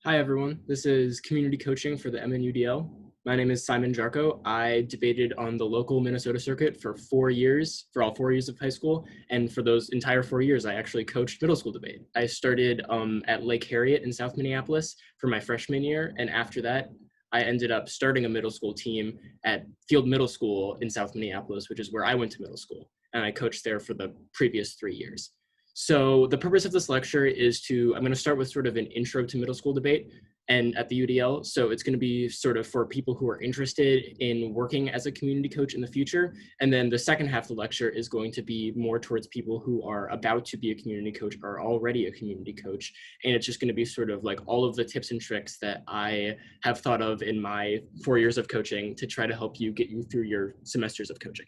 Hi, everyone. This is community coaching for the MNUDL. My name is Simon Jarko. I debated on the local Minnesota circuit for 4 years, for all 4 years of high school. And for those entire 4 years, I actually coached middle school debate. I started at Lake Harriet in South Minneapolis for my freshman year. And after that, I ended up starting a middle school team at Field Middle School in South Minneapolis, which is where I went to middle school. And I coached there for the previous 3 years. So the purpose of this lecture is I'm going to start with sort of an intro to middle school debate and at the UDL. So it's going to be sort of for people who are interested in working as a community coach in the future. And then the second half of the lecture is going to be more towards people who are about to be a community coach or already a community coach. And it's just going to be sort of like all of the tips and tricks that I have thought of in my 4 years of coaching to try to help you get you through your semesters of coaching.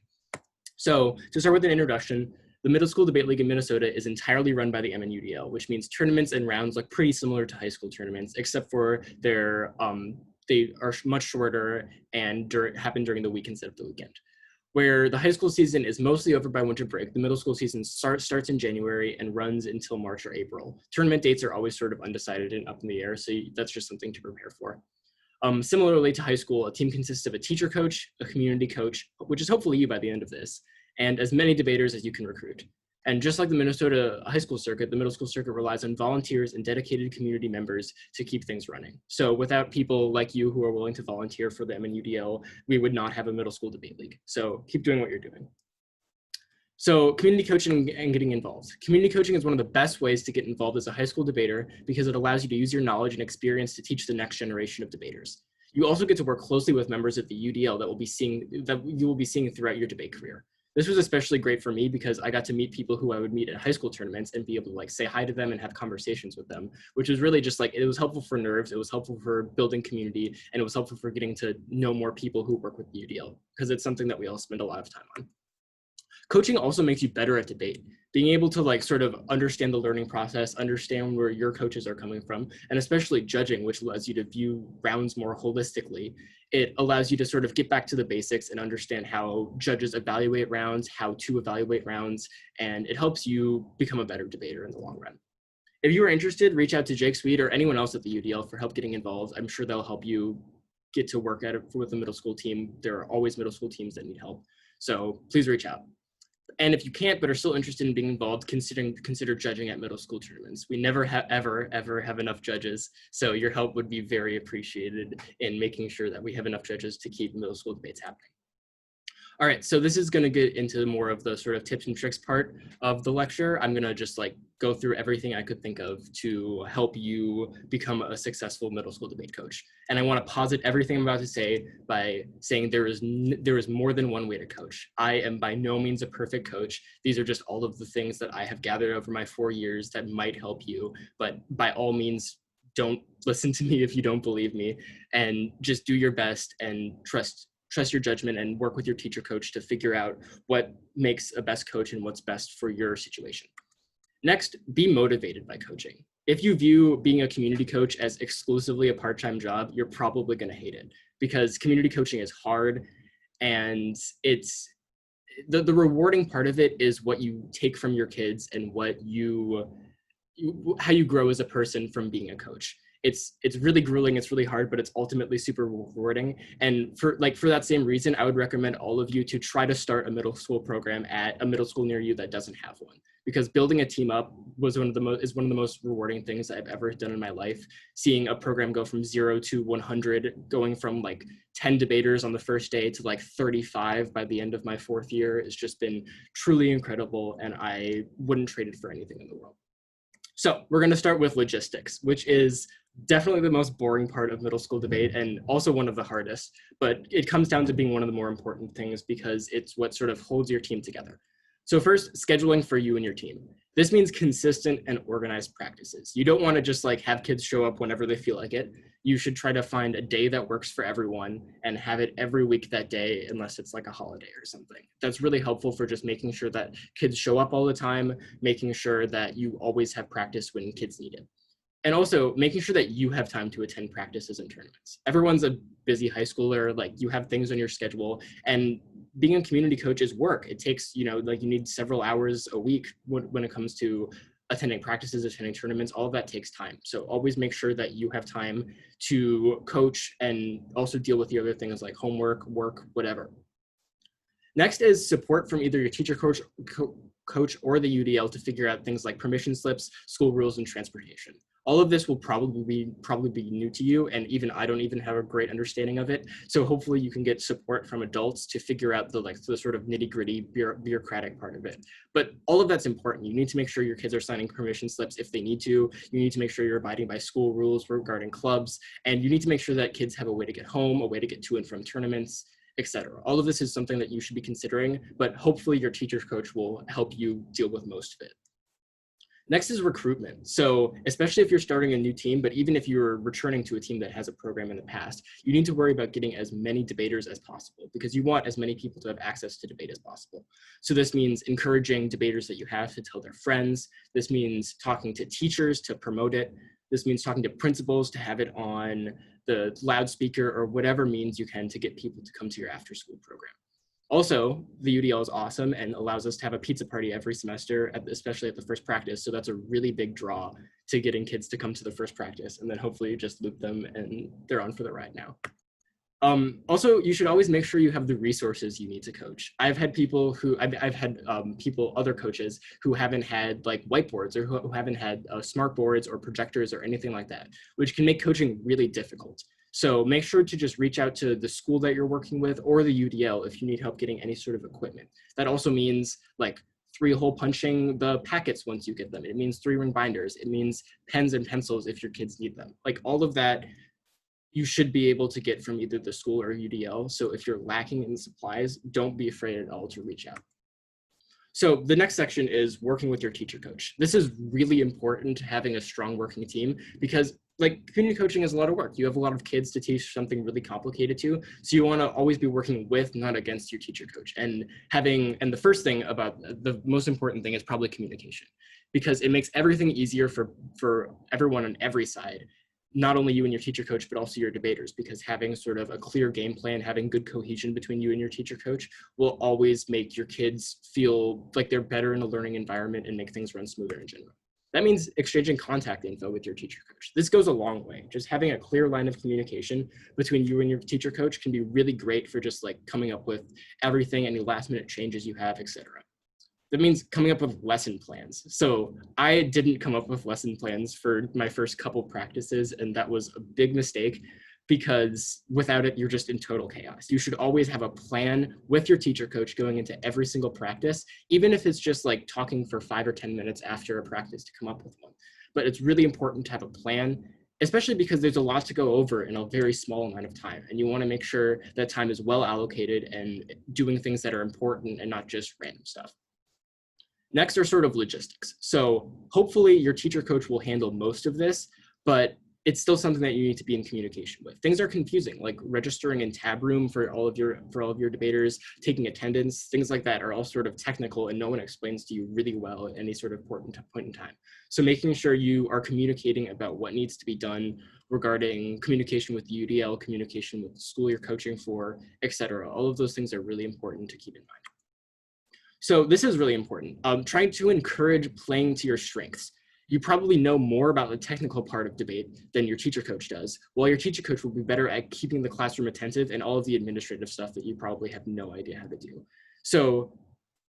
So to start with an introduction, the Middle School Debate League in Minnesota is entirely run by the MNUDL, which means tournaments and rounds look pretty similar to high school tournaments, except for they are much shorter and happen during the week instead of the weekend. Where the high school season is mostly over by winter break, the middle school season starts in January and runs until March or April. Tournament dates are always sort of undecided and up in the air, so that's just something to prepare for. Similarly to high school, a team consists of a teacher coach, a community coach, which is hopefully you by the end of this, and as many debaters as you can recruit. And just like the Minnesota high school circuit, the middle school circuit relies on volunteers and dedicated community members to keep things running. So without people like you who are willing to volunteer for the MNUDL, we would not have a middle school debate league. So keep doing what you're doing. So community coaching and getting involved. Community coaching is one of the best ways to get involved as a high school debater because it allows you to use your knowledge and experience to teach the next generation of debaters. You also get to work closely with members of the UDL that you will be seeing throughout your debate career. This was especially great for me because I got to meet people who I would meet at high school tournaments and be able to like say hi to them and have conversations with them, which was really just like, it was helpful for nerves, it was helpful for building community, and it was helpful for getting to know more people who work with the UDL because it's something that we all spend a lot of time on. Coaching also makes you better at debate. Being able to like sort of understand the learning process, understand where your coaches are coming from, and especially judging, which allows you to view rounds more holistically. It allows you to sort of get back to the basics and understand how judges evaluate rounds, how to evaluate rounds, and it helps you become a better debater in the long run. If you are interested, reach out to Jake Sweet or anyone else at the UDL for help getting involved. I'm sure they'll help you get to work at it with a middle school team. There are always middle school teams that need help. So please reach out. And if you can't but are still interested in being involved, consider judging at middle school tournaments. We never ever have enough judges, so your help would be very appreciated in making sure that we have enough judges to keep middle school debates happening. All right, so this is going to get into more of the sort of tips and tricks part of the lecture. I'm going to just like go through everything I could think of to help you become a successful middle school debate coach. And I want to posit everything I'm about to say by saying there is more than one way to coach. I am by no means a perfect coach. These are just all of the things that I have gathered over my 4 years that might help you, but by all means, don't listen to me if you don't believe me, and just do your best and trust your judgment and work with your teacher coach to figure out what makes a best coach and what's best for your situation. Next, be motivated by coaching. If you view being a community coach as exclusively a part-time job, you're probably going to hate it because community coaching is hard, and it's the rewarding part of it is what you take from your kids and how you grow as a person from being a coach. It's really grueling, it's really hard, but it's ultimately super rewarding. And for that same reason, I would recommend all of you to try to start a middle school program at a middle school near you that doesn't have one, because building a team up is one of the most rewarding things I've ever done in my life. Seeing a program go from 0 to 100, going from like 10 debaters on the first day to like 35 by the end of my 4th year has just been truly incredible, and I wouldn't trade it for anything in the world. So we're going to start with logistics, which is definitely the most boring part of middle school debate and also one of the hardest, but it comes down to being one of the more important things because it's what sort of holds your team together. So first, scheduling for you and your team. This means consistent and organized practices. You don't want to just like have kids show up whenever they feel like it. You should try to find a day that works for everyone and have it every week that day, unless it's like a holiday or something. That's really helpful for just making sure that kids show up all the time, making sure that you always have practice when kids need it. And also making sure that you have time to attend practices and tournaments. Everyone's a busy high schooler, like you have things on your schedule, and being a community coach is work. It takes, you need several hours a week when it comes to attending practices, attending tournaments, all of that takes time. So always make sure that you have time to coach and also deal with the other things like homework, work, whatever. Next is support from either your teacher coach or the UDL to figure out things like permission slips, school rules, and transportation. All of this will probably be new to you, and even I don't even have a great understanding of it. So hopefully you can get support from adults to figure out the sort of nitty-gritty bureaucratic part of it. But all of that's important. You need to make sure your kids are signing permission slips if they need to. You need to make sure you're abiding by school rules regarding clubs, and you need to make sure that kids have a way to get home, a way to get to and from tournaments, etc. All of this is something that you should be considering, but hopefully your teacher coach will help you deal with most of it. Next is recruitment. So especially if you're starting a new team, but even if you're returning to a team that has a program in the past, you need to worry about getting as many debaters as possible because you want as many people to have access to debate as possible. So this means encouraging debaters that you have to tell their friends. This means talking to teachers to promote it. This means talking to principals to have it on the loudspeaker or whatever means you can to get people to come to your after school program. Also, the UDL is awesome and allows us to have a pizza party every semester, especially at the first practice. So that's a really big draw to getting kids to come to the first practice. And then hopefully you just loop them and they're on for the ride now. Also, you should always make sure you have the resources you need to coach. I've had people who, other coaches who haven't had like whiteboards or who haven't had smart boards or projectors or anything like that, which can make coaching really difficult. So make sure to just reach out to the school that you're working with or the UDL if you need help getting any sort of equipment. That also means like 3-hole punching the packets once you get them. It means 3-ring binders. It means pens and pencils if your kids need them. Like all of that you should be able to get from either the school or UDL. So if you're lacking in supplies, don't be afraid at all to reach out. So the next section is working with your teacher coach. This is really important to having a strong working team because like community coaching is a lot of work. You have a lot of kids to teach something really complicated to. So you want to always be working with, not against your teacher coach. And the first thing about the most important thing is probably communication because it makes everything easier for everyone on every side. Not only you and your teacher coach, but also your debaters, because having sort of a clear game plan, having good cohesion between you and your teacher coach will always make your kids feel like they're better in a learning environment and make things run smoother in general. That means exchanging contact info with your teacher coach. This goes a long way. Just having a clear line of communication between you and your teacher coach can be really great for just like coming up with everything, any last minute changes you have, etc. That means coming up with lesson plans. So I didn't come up with lesson plans for my first couple practices, and that was a big mistake because without it, you're just in total chaos. You should always have a plan with your teacher coach going into every single practice, even if it's just like talking for 5 or 10 minutes after a practice to come up with one. But it's really important to have a plan, especially because there's a lot to go over in a very small amount of time. And you want to make sure that time is well allocated and doing things that are important and not just random stuff. Next are sort of logistics. So hopefully your teacher coach will handle most of this, but it's still something that you need to be in communication with. Things are confusing, like registering in tab room for all of your debaters, taking attendance, things like that are all sort of technical and no one explains to you really well at any sort of important point in time. So making sure you are communicating about what needs to be done regarding communication with the UDL, communication with the school you're coaching for, etc. All of those things are really important to keep in mind. So this is really important. Trying to encourage playing to your strengths. You probably know more about the technical part of debate than your teacher coach does, while your teacher coach will be better at keeping the classroom attentive and all of the administrative stuff that you probably have no idea how to do. So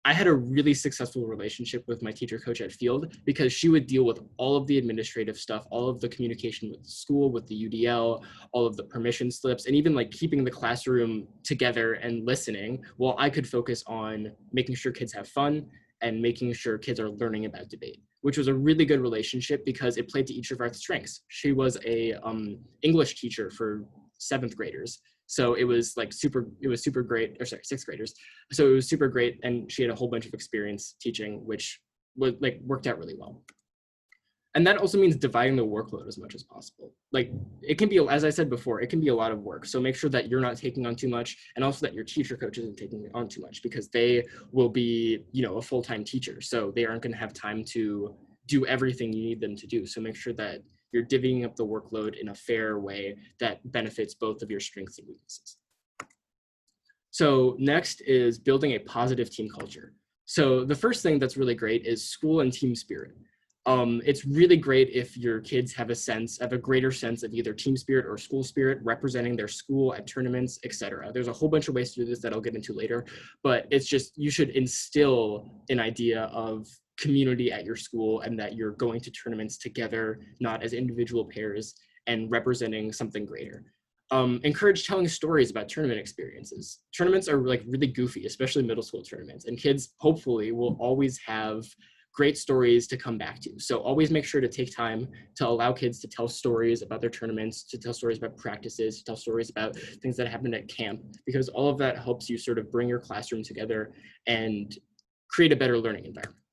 I had a really successful relationship with my teacher coach at Field because she would deal with all of the administrative stuff, all of the communication with the school, with the UDL, all of the permission slips, and even like keeping the classroom together and listening while I could focus on making sure kids have fun and making sure kids are learning about debate, which was a really good relationship because it played to each of our strengths. She was a English teacher for 7th graders. So it was super great, or sorry, 6th graders. So it was super great. And she had a whole bunch of experience teaching, which was worked out really well. And that also means dividing the workload as much as possible. Like it can be, as I said before, it can be a lot of work. So make sure that you're not taking on too much and also that your teacher coach isn't taking on too much because they will be, a full-time teacher. So they aren't going to have time to do everything you need them to do. So make sure that you're divvying up the workload in a fair way that benefits both of your strengths and weaknesses. So next is building a positive team culture. So the first thing that's really great is school and team spirit. It's really great if your kids have a greater sense of either team spirit or school spirit, representing their school at tournaments, etc. There's a whole bunch of ways to do this that I'll get into later, but it's just, you should instill an idea of community at your school and that you're going to tournaments together, not as individual pairs, and representing something greater. Encourage telling stories about tournament experiences. Tournaments are like really goofy, especially middle school tournaments, and kids hopefully will always have great stories to come back to. So always make sure to take time to allow kids to tell stories about their tournaments, to tell stories about practices, to tell stories about things that happened at camp, because all of that helps you sort of bring your classroom together and create a better learning environment.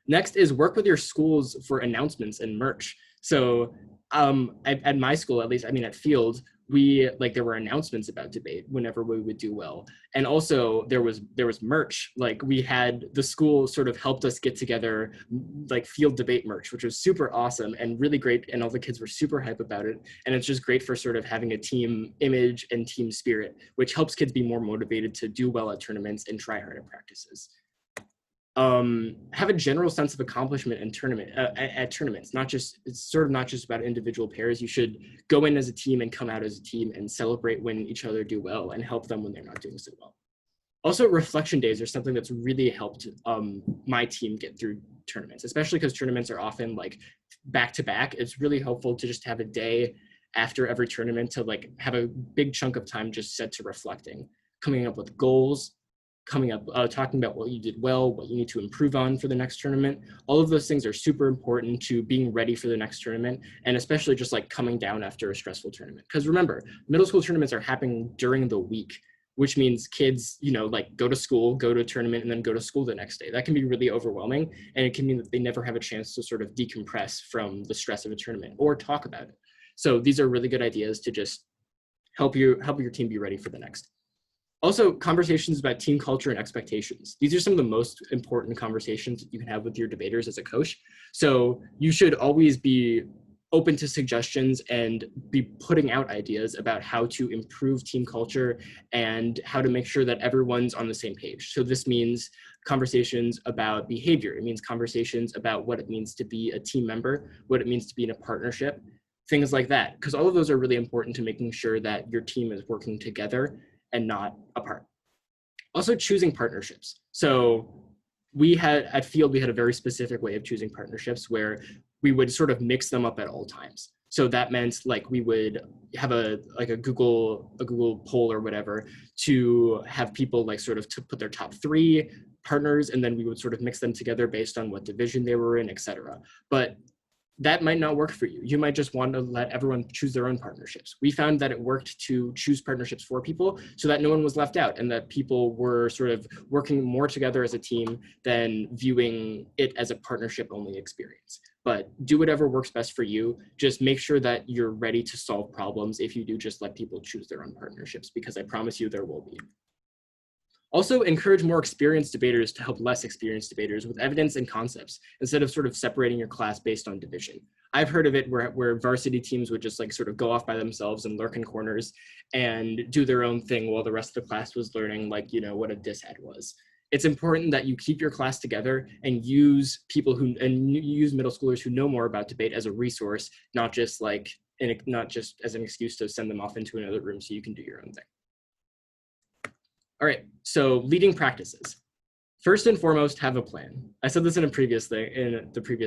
Next is work with your schools for announcements and merch. So at my school, at least, I mean, at Field, there were announcements about debate whenever we would do well. And also there was merch. Like, we had, the school sort of helped us get together like Field debate merch, which was super awesome and really great. And all the kids were super hype about it. And it's just great for sort of having a team image and team spirit, which helps kids be more motivated to do well at tournaments and try hard at practices. Have a general sense of accomplishment in at tournaments. It's sort of not just about individual pairs. You should go in as a team and come out as a team and celebrate when each other do well and help them when they're not doing so well. Also, reflection days are something that's really helped my team get through tournaments, especially because tournaments are often like back to back. It's really helpful to just have a day after every tournament to like have a big chunk of time just set to reflecting, coming up with goals, talking about what you did well, what you need to improve on for the next tournament. All of those things are super important to being ready for the next tournament, and especially just like coming down after a stressful tournament. Because remember, middle school tournaments are happening during the week, which means kids, like go to school, go to a tournament, and then go to school the next day. That can be really overwhelming, and it can mean that they never have a chance to sort of decompress from the stress of a tournament or talk about it. So these are really good ideas to just help your team be ready for the next. Also, conversations about team culture and expectations. These are some of the most important conversations that you can have with your debaters as a coach. So you should always be open to suggestions and be putting out ideas about how to improve team culture and how to make sure that everyone's on the same page. So this means conversations about behavior. It means conversations about what it means to be a team member, what it means to be in a partnership, things like that. Because all of those are really important to making sure that your team is working together and not apart. Also, choosing partnerships. So at Field, we had a very specific way of choosing partnerships where we would sort of mix them up at all times. So that meant like we would have a Google poll or whatever to have people like sort of to put their top 3 partners, and then we would sort of mix them together based on what division they were in, etc. But that might not work for you. You might just want to let everyone choose their own partnerships. We found that it worked to choose partnerships for people so that no one was left out and that people were sort of working more together as a team than viewing it as a partnership only experience. But do whatever works best for you. Just make sure that you're ready to solve problems if you do just let people choose their own partnerships, because I promise you there will be. Also, encourage more experienced debaters to help less experienced debaters with evidence and concepts, instead of sort of separating your class based on division. I've heard of it where varsity teams would just like sort of go off by themselves and lurk in corners and do their own thing while the rest of the class was learning what a dishead was. It's important that you keep your class together and use use middle schoolers who know more about debate as a resource, not just as an excuse to send them off into another room so you can do your own thing. All right, so leading practices. First and foremost, have a plan. I said this in the previous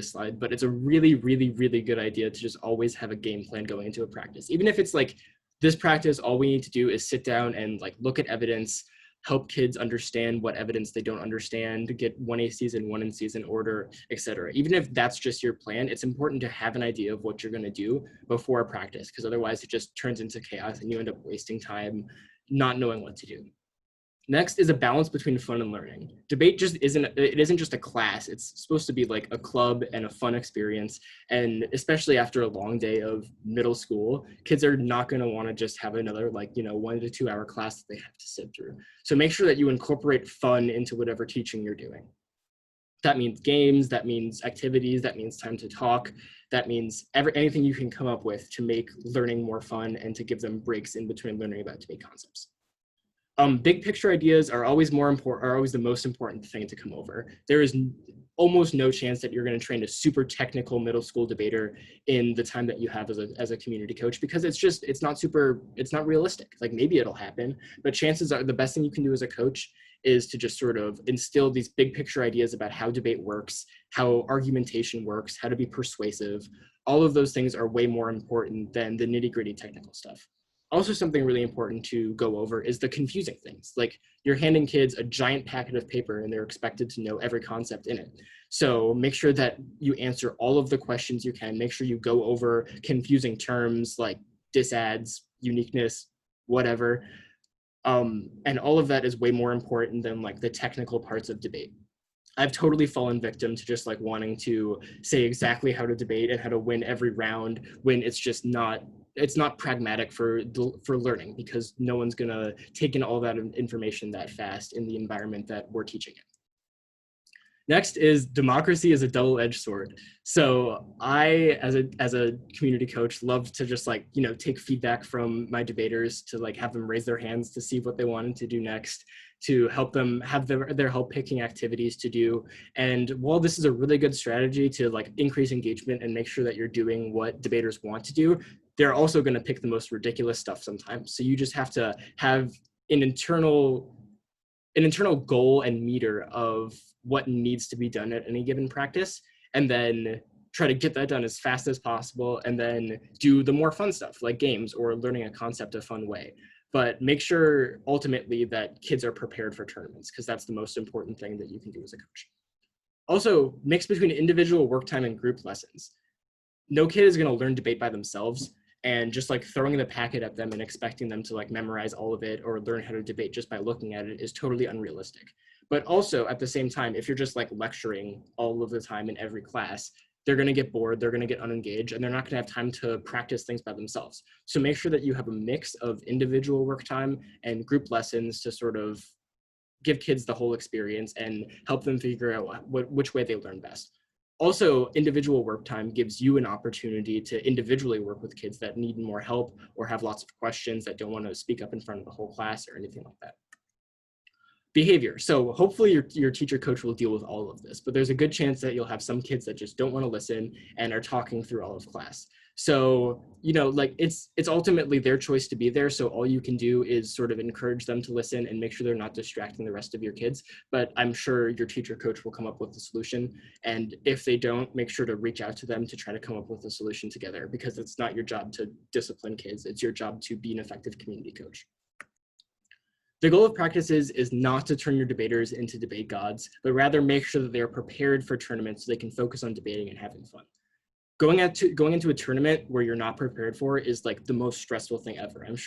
slide, but it's a really, really, really good idea to just always have a game plan going into a practice. Even if it's like this practice, all we need to do is sit down and like look at evidence, help kids understand what evidence they don't understand, get 1A season, 1 in season order, etc. Even if that's just your plan, it's important to have an idea of what you're going to do before a practice, because otherwise it just turns into chaos and you end up wasting time not knowing what to do. Next is a balance between fun and learning. Debate isn't just a class. It's supposed to be like a club and a fun experience. And especially after a long day of middle school, kids are not going to want to just have another 1 to 2 hour class that they have to sit through. So make sure that you incorporate fun into whatever teaching you're doing. That means games, that means activities, that means time to talk, that means anything you can come up with to make learning more fun and to give them breaks in between learning about debate concepts. Big picture ideas are always the most important thing to come over. There is almost no chance that you're going to train a super technical middle school debater in the time that you have as a community coach, because it's not realistic. Like, maybe it'll happen, but chances are the best thing you can do as a coach is to just sort of instill these big picture ideas about how debate works, how argumentation works, how to be persuasive. All of those things are way more important than the nitty-gritty technical stuff. Also, something really important to go over is the confusing things. Like, you're handing kids a giant packet of paper and they're expected to know every concept in it. So make sure that you answer all of the questions you can. Make sure you go over confusing terms like disads, uniqueness, whatever. And all of that is way more important than like the technical parts of debate. I've totally fallen victim to just like wanting to say exactly how to debate and how to win every round when it's not pragmatic for learning, because no one's gonna take in all that information that fast in the environment that we're teaching it. Next is democracy is a double-edged sword. So I, as a community coach, love to just like, take feedback from my debaters, to like have them raise their hands to see what they wanted to do next, to help them have their help picking activities to do. And while this is a really good strategy to like increase engagement and make sure that you're doing what debaters want to do, they're also going to pick the most ridiculous stuff sometimes. So you just have to have an internal goal and meter of what needs to be done at any given practice, and then try to get that done as fast as possible, and then do the more fun stuff like games or learning a concept a fun way. But make sure ultimately that kids are prepared for tournaments, because that's the most important thing that you can do as a coach. Also, mix between individual work time and group lessons. No kid is going to learn debate by themselves, and just like throwing the packet at them and expecting them to like memorize all of it or learn how to debate just by looking at it is totally unrealistic. But also at the same time, if you're just like lecturing all of the time in every class, they're going to get bored, they're going to get unengaged, and they're not going to have time to practice things by themselves. So make sure that you have a mix of individual work time and group lessons to sort of give kids the whole experience and help them figure out which way they learn best. Also, individual work time gives you an opportunity to individually work with kids that need more help or have lots of questions, that don't want to speak up in front of the whole class or anything like that. Behavior. So hopefully your teacher coach will deal with all of this, but there's a good chance that you'll have some kids that just don't want to listen and are talking through all of class. So, like it's ultimately their choice to be there. So all you can do is sort of encourage them to listen and make sure they're not distracting the rest of your kids. But I'm sure your teacher coach will come up with a solution. And if they don't, make sure to reach out to them to try to come up with a solution together, because it's not your job to discipline kids. It's your job to be an effective community coach. The goal of practices is not to turn your debaters into debate gods, but rather make sure that they are prepared for tournaments so they can focus on debating and having fun. Going into a tournament where you're not prepared for is like the most stressful thing ever. I'm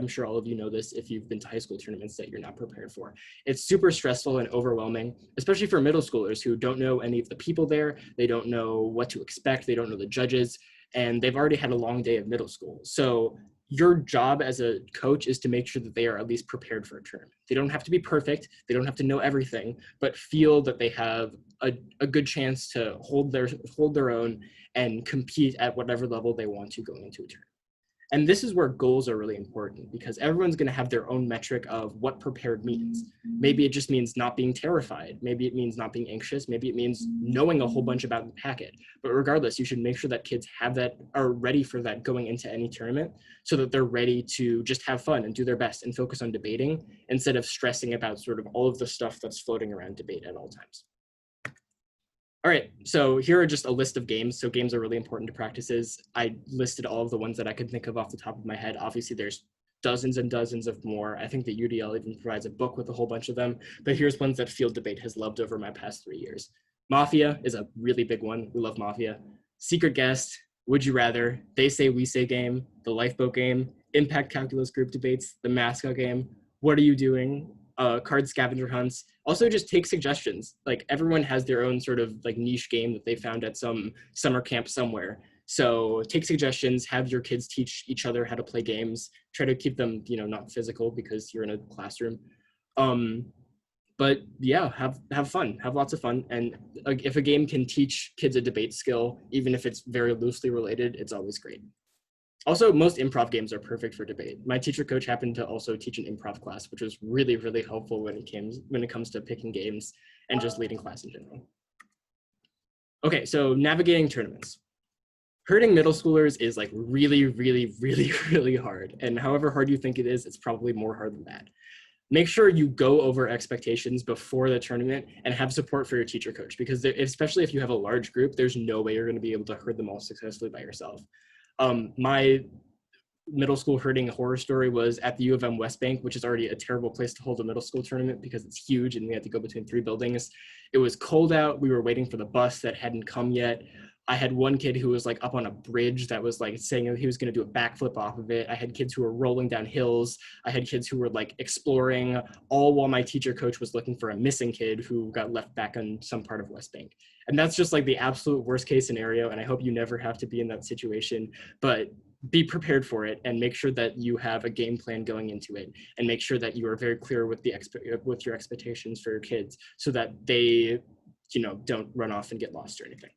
sure all of you know this if you've been to high school tournaments that you're not prepared for. It's super stressful and overwhelming, especially for middle schoolers who don't know any of the people there. They don't know what to expect. They don't know the judges, and they've already had a long day of middle school. So your job as a coach is to make sure that they are at least prepared for a tournament. They don't have to be perfect. They don't have to know everything, but feel that they have a good chance to hold their own and compete at whatever level they want to going into a tournament. And this is where goals are really important, because everyone's going to have their own metric of what prepared means. Maybe it just means not being terrified. Maybe it means not being anxious. Maybe it means knowing a whole bunch about the packet. But regardless, you should make sure that kids are ready for that going into any tournament, so that they're ready to just have fun and do their best and focus on debating instead of stressing about sort of all of the stuff that's floating around debate at all times. All right, so here are just a list of games. So games are really important to practices. I listed all of the ones that I could think of off the top of my head. Obviously, there's dozens and dozens of more. I think the UDL even provides a book with a whole bunch of them, but here's ones that Field Debate has loved over my past 3 years. Mafia is a really big one. We love Mafia. Secret Guest, Would You Rather, They Say We Say game, the Lifeboat game, Impact Calculus group debates, the mascot game, What Are You Doing? Card scavenger hunts. Also, just take suggestions. Like, everyone has their own sort of like niche game that they found at some summer camp somewhere. So take suggestions, have your kids teach each other how to play games, try to keep them, not physical because you're in a classroom. But yeah, have fun, have lots of fun. And if a game can teach kids a debate skill, even if it's very loosely related, it's always great. Also, most improv games are perfect for debate. My teacher coach happened to also teach an improv class, which was really, really helpful when it comes to picking games and just leading class in general. Okay, so navigating tournaments. Hurting middle schoolers is like really, really, really, really hard. And however hard you think it is, it's probably more hard than that. Make sure you go over expectations before the tournament and have support for your teacher coach, because especially if you have a large group, there's no way you're going to be able to herd them all successfully by yourself. My middle school herding horror story was at the U of M West Bank, which is already a terrible place to hold a middle school tournament because it's huge and we had to go between 3 buildings. It was cold out. We were waiting for the bus that hadn't come yet. I had one kid who was like up on a bridge that was like saying he was going to do a backflip off of it. I had kids who were rolling down hills. I had kids who were like exploring, all while my teacher coach was looking for a missing kid who got left back on some part of West Bank. And that's just like the absolute worst case scenario. And I hope you never have to be in that situation, but be prepared for it and make sure that you have a game plan going into it, and make sure that you are very clear with with your expectations for your kids so that they, don't run off and get lost or anything.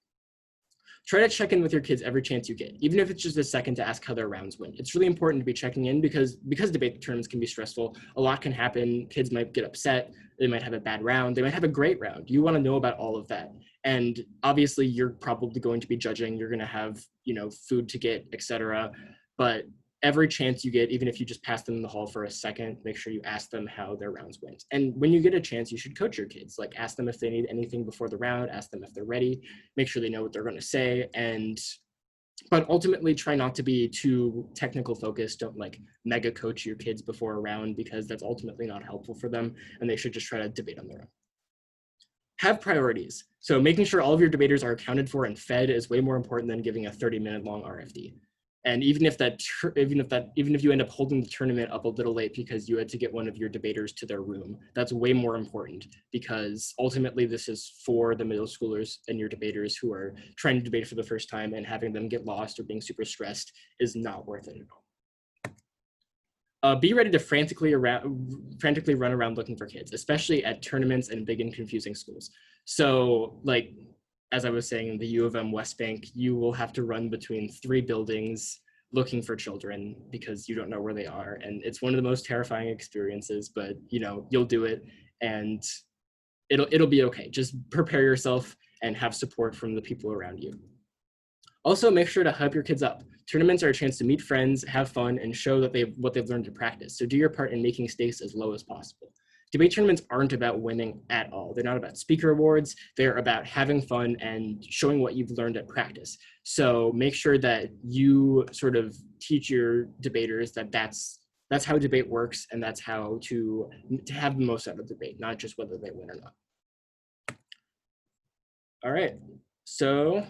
Try to check in with your kids every chance you get, even if it's just a second to ask how their rounds went. It's really important to be checking in because debate tournaments can be stressful. A lot can happen. Kids might get upset. They might have a bad round. They might have a great round. You want to know about all of that. And obviously you're probably going to be judging. You're going to have, food to get, etc. But every chance you get, even if you just pass them in the hall for a second, make sure you ask them how their rounds went. And when you get a chance, you should coach your kids. Like ask them if they need anything before the round, ask them if they're ready, make sure they know what they're going to say. But ultimately try not to be too technical focused. Don't like mega coach your kids before a round because that's ultimately not helpful for them. And they should just try to debate on their own. Have priorities. So making sure all of your debaters are accounted for and fed is way more important than giving a 30-minute long RFD. And even if you end up holding the tournament up a little late because you had to get one of your debaters to their room, that's way more important because ultimately this is for the middle schoolers and your debaters who are trying to debate for the first time, and having them get lost or being super stressed is not worth it at all. Be ready to frantically run around looking for kids, especially at tournaments and big and confusing schools. So like, as I was saying, in the U of M West Bank, you will have to run between 3 buildings looking for children because you don't know where they are. And it's one of the most terrifying experiences, but you'll do it and it'll be okay. Just prepare yourself and have support from the people around you. Also, make sure to hype your kids up. Tournaments are a chance to meet friends, have fun, and show that what they've learned in practice. So do your part in making stakes as low as possible. Debate tournaments aren't about winning at all. They're not about speaker awards. They're about having fun and showing what you've learned at practice. So make sure that you sort of teach your debaters that that's how debate works, and that's how to have the most out of debate, not just whether they win or not. All right, so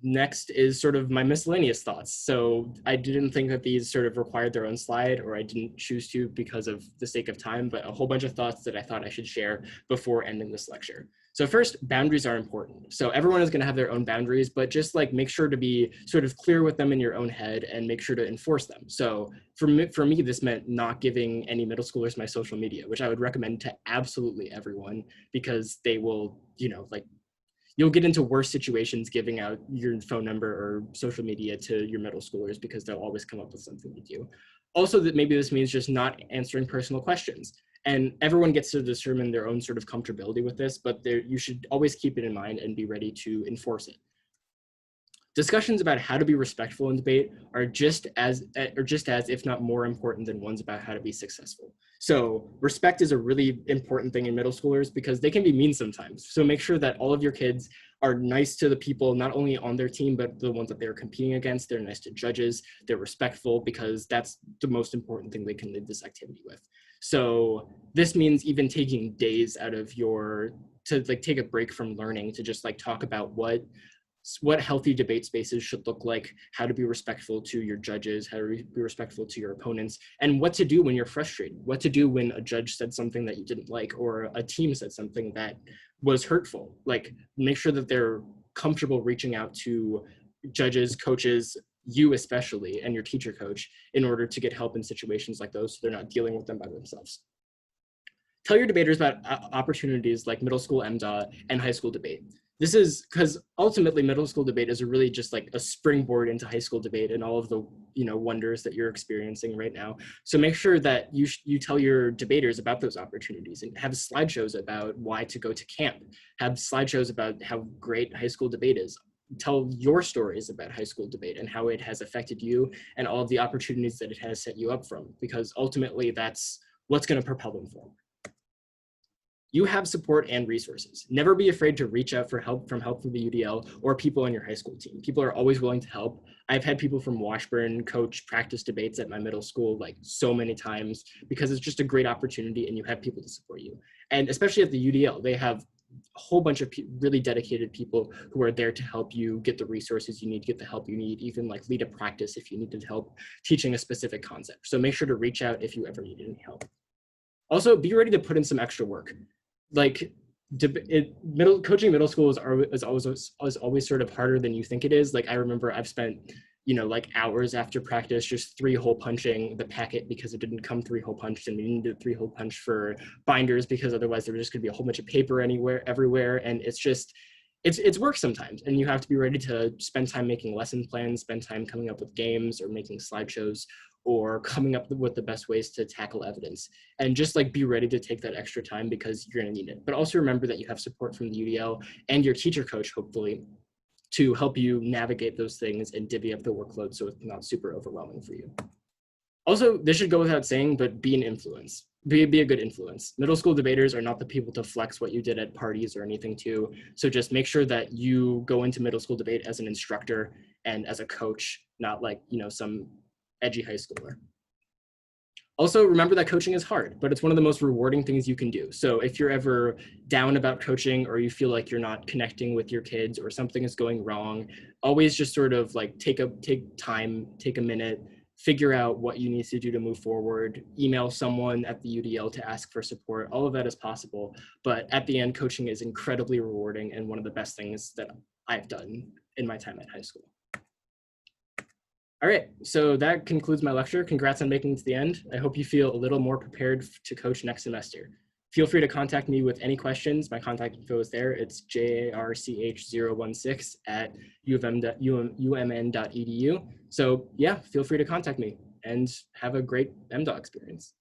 next is sort of my miscellaneous thoughts. So I didn't think that these sort of required their own slide, or I didn't choose to because of the sake of time, but a whole bunch of thoughts that I thought I should share before ending this lecture. So first, boundaries are important. So everyone is going to have their own boundaries, but just like make sure to be sort of clear with them in your own head and make sure to enforce them. So for me, this meant not giving any middle schoolers my social media, which I would recommend to absolutely everyone because they will, you'll get into worse situations giving out your phone number or social media to your middle schoolers because they'll always come up with something to do. Also, that maybe this means just not answering personal questions. And everyone gets to determine their own sort of comfortability with this, but you should always keep it in mind and be ready to enforce it. Discussions about how to be respectful in debate are just as, if not more important than ones about how to be successful. So respect is a really important thing in middle schoolers because they can be mean sometimes. So make sure that all of your kids are nice to the people, not only on their team, but the ones that they're competing against. They're nice to judges, they're respectful because that's the most important thing they can lead this activity with. So this means even taking days out of to like take a break from learning to just like talk about what healthy debate spaces should look like, how to be respectful to your judges, how to be respectful to your opponents, and what to do when you're frustrated, what to do when a judge said something that you didn't like, or a team said something that was hurtful. Like, make sure that they're comfortable reaching out to judges, coaches, you especially, and your teacher coach in order to get help in situations like those so they're not dealing with them by themselves. Tell your debaters about opportunities like middle school MDA and high school debate. This is because ultimately middle school debate is really just like a springboard into high school debate and all of the wonders that you're experiencing right now. So make sure that you tell your debaters about those opportunities and have slideshows about why to go to camp, have slideshows about how great high school debate is. Tell your stories about high school debate and how it has affected you and all of the opportunities that it has set you up from, because ultimately that's what's going to propel them forward. You have support and resources. Never be afraid to reach out for help from the UDL or people on your high school team. People are always willing to help. I've had people from Washburn coach practice debates at my middle school like so many times, because it's just a great opportunity and you have people to support you. And especially at the UDL, they have a whole bunch of really dedicated people who are there to help you get the resources you need, get the help you need, even like lead a practice if you needed help teaching a specific concept. So make sure to reach out if you ever need any help. Also, be ready to put in some extra work. Like coaching middle school is always sort of harder than you think it is. Like I remember I've spent like hours after practice just 3-hole punching the packet because it didn't come 3-hole punched, and we needed 3-hole punch for binders because otherwise there was just gonna be a whole bunch of paper everywhere, and it's work sometimes, and you have to be ready to spend time making lesson plans, spend time coming up with games or making slideshows or coming up with the best ways to tackle evidence, and just like be ready to take that extra time because you're going to need it. But also remember that you have support from the UDL and your teacher coach, hopefully, to help you navigate those things and divvy up the workload so it's not super overwhelming for you. Also, this should go without saying, but be an influence. Be a good influence. Middle school debaters are not the people to flex what you did at parties or anything too. So just make sure that you go into middle school debate as an instructor and as a coach, not like, some edgy high schooler. Also, remember that coaching is hard, but it's one of the most rewarding things you can do. So if you're ever down about coaching or you feel like you're not connecting with your kids or something is going wrong, always just sort of like take a minute, figure out what you need to do to move forward, email someone at the UDL to ask for support. All of that is possible, but at the end, coaching is incredibly rewarding and one of the best things that I've done in my time at high school. All right, so that concludes my lecture. Congrats on making it to the end. I hope you feel a little more prepared to coach next semester. Feel free to contact me with any questions. My contact info is there. It's jarch016@umn.edu. So yeah, feel free to contact me and have a great MDAW experience.